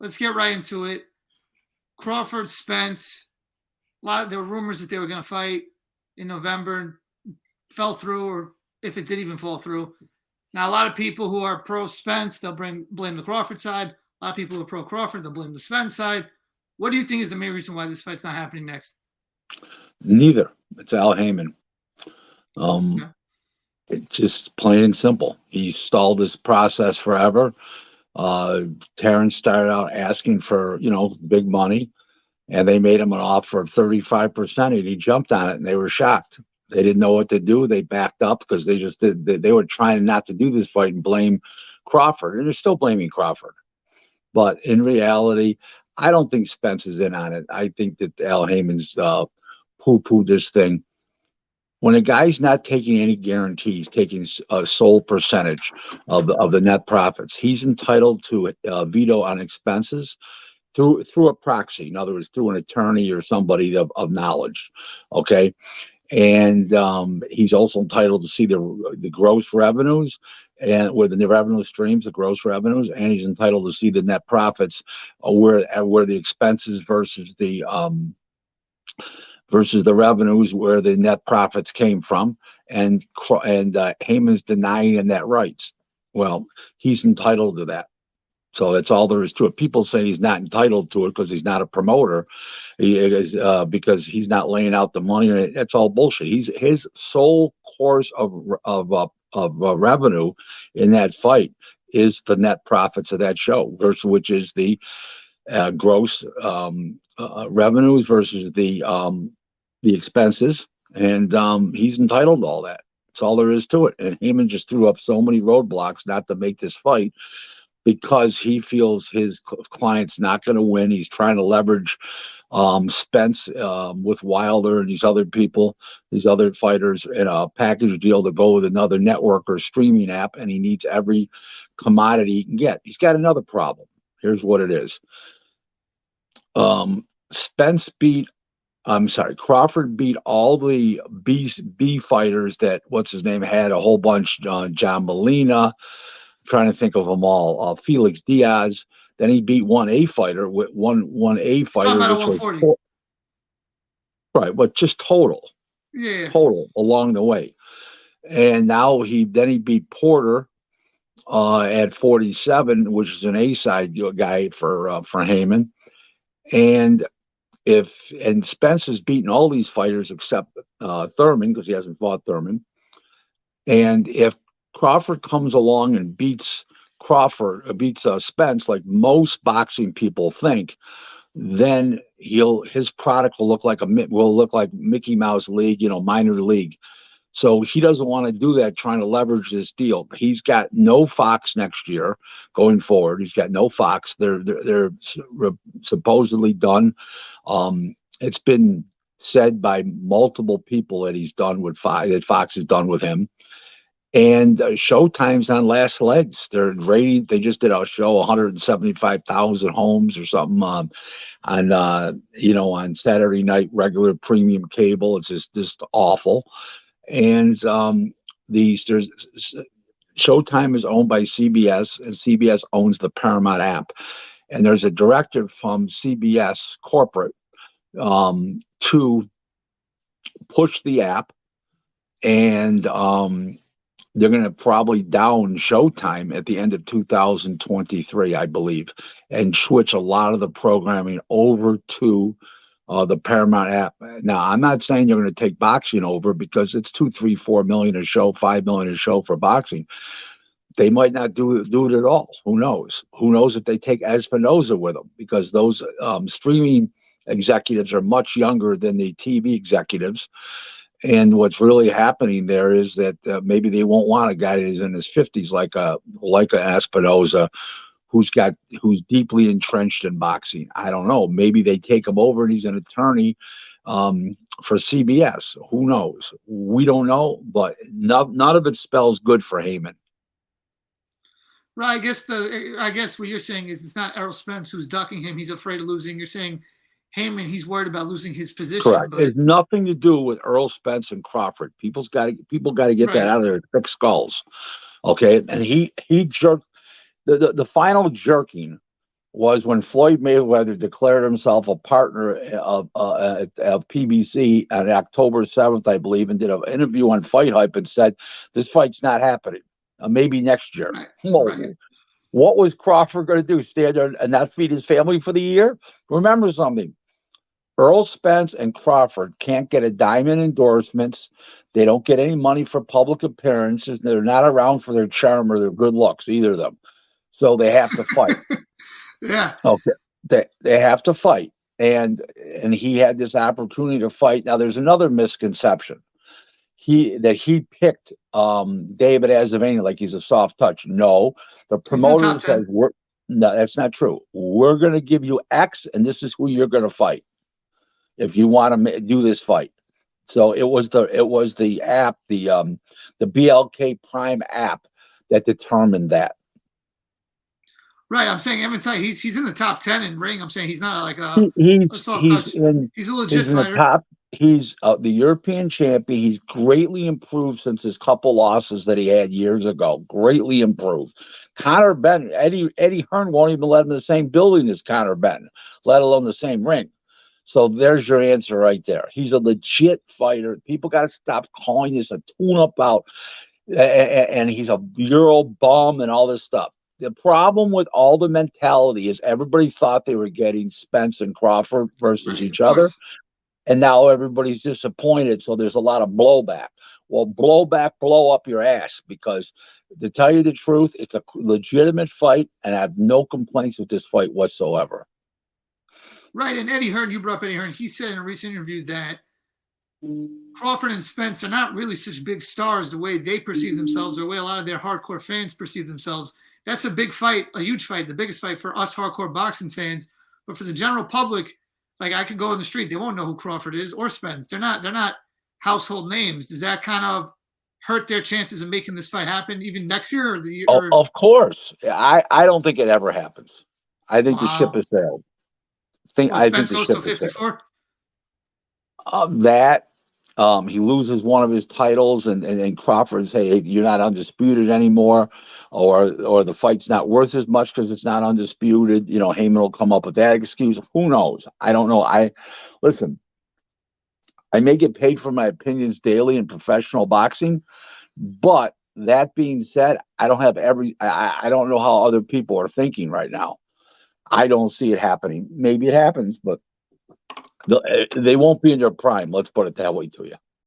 let's get right into it. Crawford, Spence. There were rumors that they were going to fight in November. Fell through, or if it did even fall through. Now, a lot of people who are pro Spence, they'll blame the Crawford side. A lot of people who are pro Crawford, they'll blame the Spence side. What do you think is the main reason why this fight's not happening next? Neither. It's Al Haymon. Okay. It's just plain and simple. He stalled this process forever. Terence started out asking for, big money, and they made him an offer of 35%, and he jumped on it, and they were shocked. They didn't know what to do. They backed up because they were trying not to do this fight and blame Crawford, and they're still blaming Crawford. But in reality, I don't think Spence is in on it. I think that Al Heyman's poo-pooed this thing. When a guy's not taking any guarantees, taking a sole percentage of the net profits, he's entitled to a veto on expenses through a proxy. In other words, through an attorney or somebody of knowledge. Okay. And he's also entitled to see the gross revenues and where the revenue streams, the gross revenues, and he's entitled to see the net profits, where the expenses versus the revenues, where the net profits came from, and Heyman's denying him that rights. Well, he's entitled to that. So that's all there is to it. People say he's not entitled to it because he's not a promoter. He is because he's not laying out the money. That's all bullshit. His sole course of revenue in that fight is the net profits of that show, versus which is the gross revenues versus the expenses, and he's entitled to all that. That's all there is to it. And Haymon just threw up so many roadblocks not to make this fight because he feels his client's not going to win. He's trying to leverage Spence with Wilder and these other people, these other fighters, in a package deal to go with another network or streaming app, and he needs every commodity he can get. He's got another problem. Here's what it is. Crawford beat all the B fighters that, what's his name, had a whole bunch, John Molina, trying to think of them all, Felix Diaz. Then he beat one A fighter, which was right, but just total along the way. And now he beat Porter at 47, which is an A side guy for Haymon. And Spence has beaten all these fighters except Thurman, because he hasn't fought Thurman. And if Crawford comes along and beats Spence, like most boxing people think, then his product will look like Mickey Mouse League, minor league. So he doesn't want to do that, trying to leverage this deal. He's got no Fox next year going forward. He's got no Fox. They're supposedly done. It's been said by multiple people that he's done with Fox, that Fox is done with him. And Showtime's on last legs. They're rating. They just did a show, 175,000 homes or something on Saturday night, regular premium cable. It's just awful. And Showtime is owned by CBS, and CBS owns the Paramount app. And there's a directive from CBS corporate to push the app, and they're going to probably down Showtime at the end of 2023, I believe, and switch a lot of the programming over to the Paramount app. Now, I'm not saying you're going to take boxing over, because it's $2, $3, $4 million a show, $5 million a show for boxing. They might not do it at all. Who knows? Who knows if they take Espinoza with them, because those streaming executives are much younger than the TV executives. And what's really happening there is that maybe they won't want a guy who's in his 50s like a Espinoza, who's deeply entrenched in boxing. I don't know. Maybe they take him over and he's an attorney for CBS. Who knows? We don't know, but none of it spells good for Haymon. Right. I guess what you're saying is it's not Errol Spence who's ducking him. He's afraid of losing. You're saying Haymon, he's worried about losing his position. Correct. It has nothing to do with Errol Spence and Crawford. People got to get that out of their thick skulls. Okay. And he jerked. The final jerking was when Floyd Mayweather declared himself a partner of PBC on October 7th, I believe, and did an interview on Fight Hype and said, this fight's not happening. Maybe next year. Right. Whoa. Right. What was Crawford going to do? Stand there and not feed his family for the year? Remember something. Errol Spence and Crawford can't get a dime in endorsements. They don't get any money for public appearances. They're not around for their charm or their good looks, either of them. So they have to fight. Yeah. Okay. They have to fight. And he had this opportunity to fight. Now there's another misconception. He picked David Azavaney like he's a soft touch. No, the promoter says no, that's not true. We're going to give you X, and this is who you're going to fight if you want to do this fight. So it was the app, the BLK Prime app that determined that. Right, I'm saying Evan Ty, he's in the top 10 in ring. I'm saying he's not like a soft touch. He's a legit fighter. The top. He's the European champion. He's greatly improved since his couple losses that he had years ago. Greatly improved. Conor Benn, Eddie Hearn won't even let him in the same building as Conor Benn, let alone the same ring. So there's your answer right there. He's a legit fighter. People got to stop calling this a tune-up bout, and he's a Euro bum and all this stuff. The problem with all the mentality is everybody thought they were getting Spence and Crawford versus each other. And now everybody's disappointed. So there's a lot of blowback. Well, blow up your ass, because to tell you the truth, it's a legitimate fight. And I have no complaints with this fight whatsoever. Right. And Eddie Hearn, you brought up Eddie Hearn. He said in a recent interview that Crawford and Spence are not really such big stars the way they perceive themselves or the way a lot of their hardcore fans perceive themselves. That's a big fight, a huge fight, the biggest fight for us hardcore boxing fans. But for the general public, like I could go in the street, they won't know who Crawford is or Spence. They're not household names. Does that kind of hurt their chances of making this fight happen even next year or the year? Of course. I don't think it ever happens. I think the ship has sailed. I think the ship has sailed. He loses one of his titles, and Crawford say, hey, you're not undisputed anymore, or the fight's not worth as much because it's not undisputed. Haymon will come up with that excuse. Who knows? I don't know. Listen, I may get paid for my opinions daily in professional boxing, but that being said, I don't know how other people are thinking right now. I don't see it happening. Maybe it happens, but they won't be in their prime. Let's put it that way to you.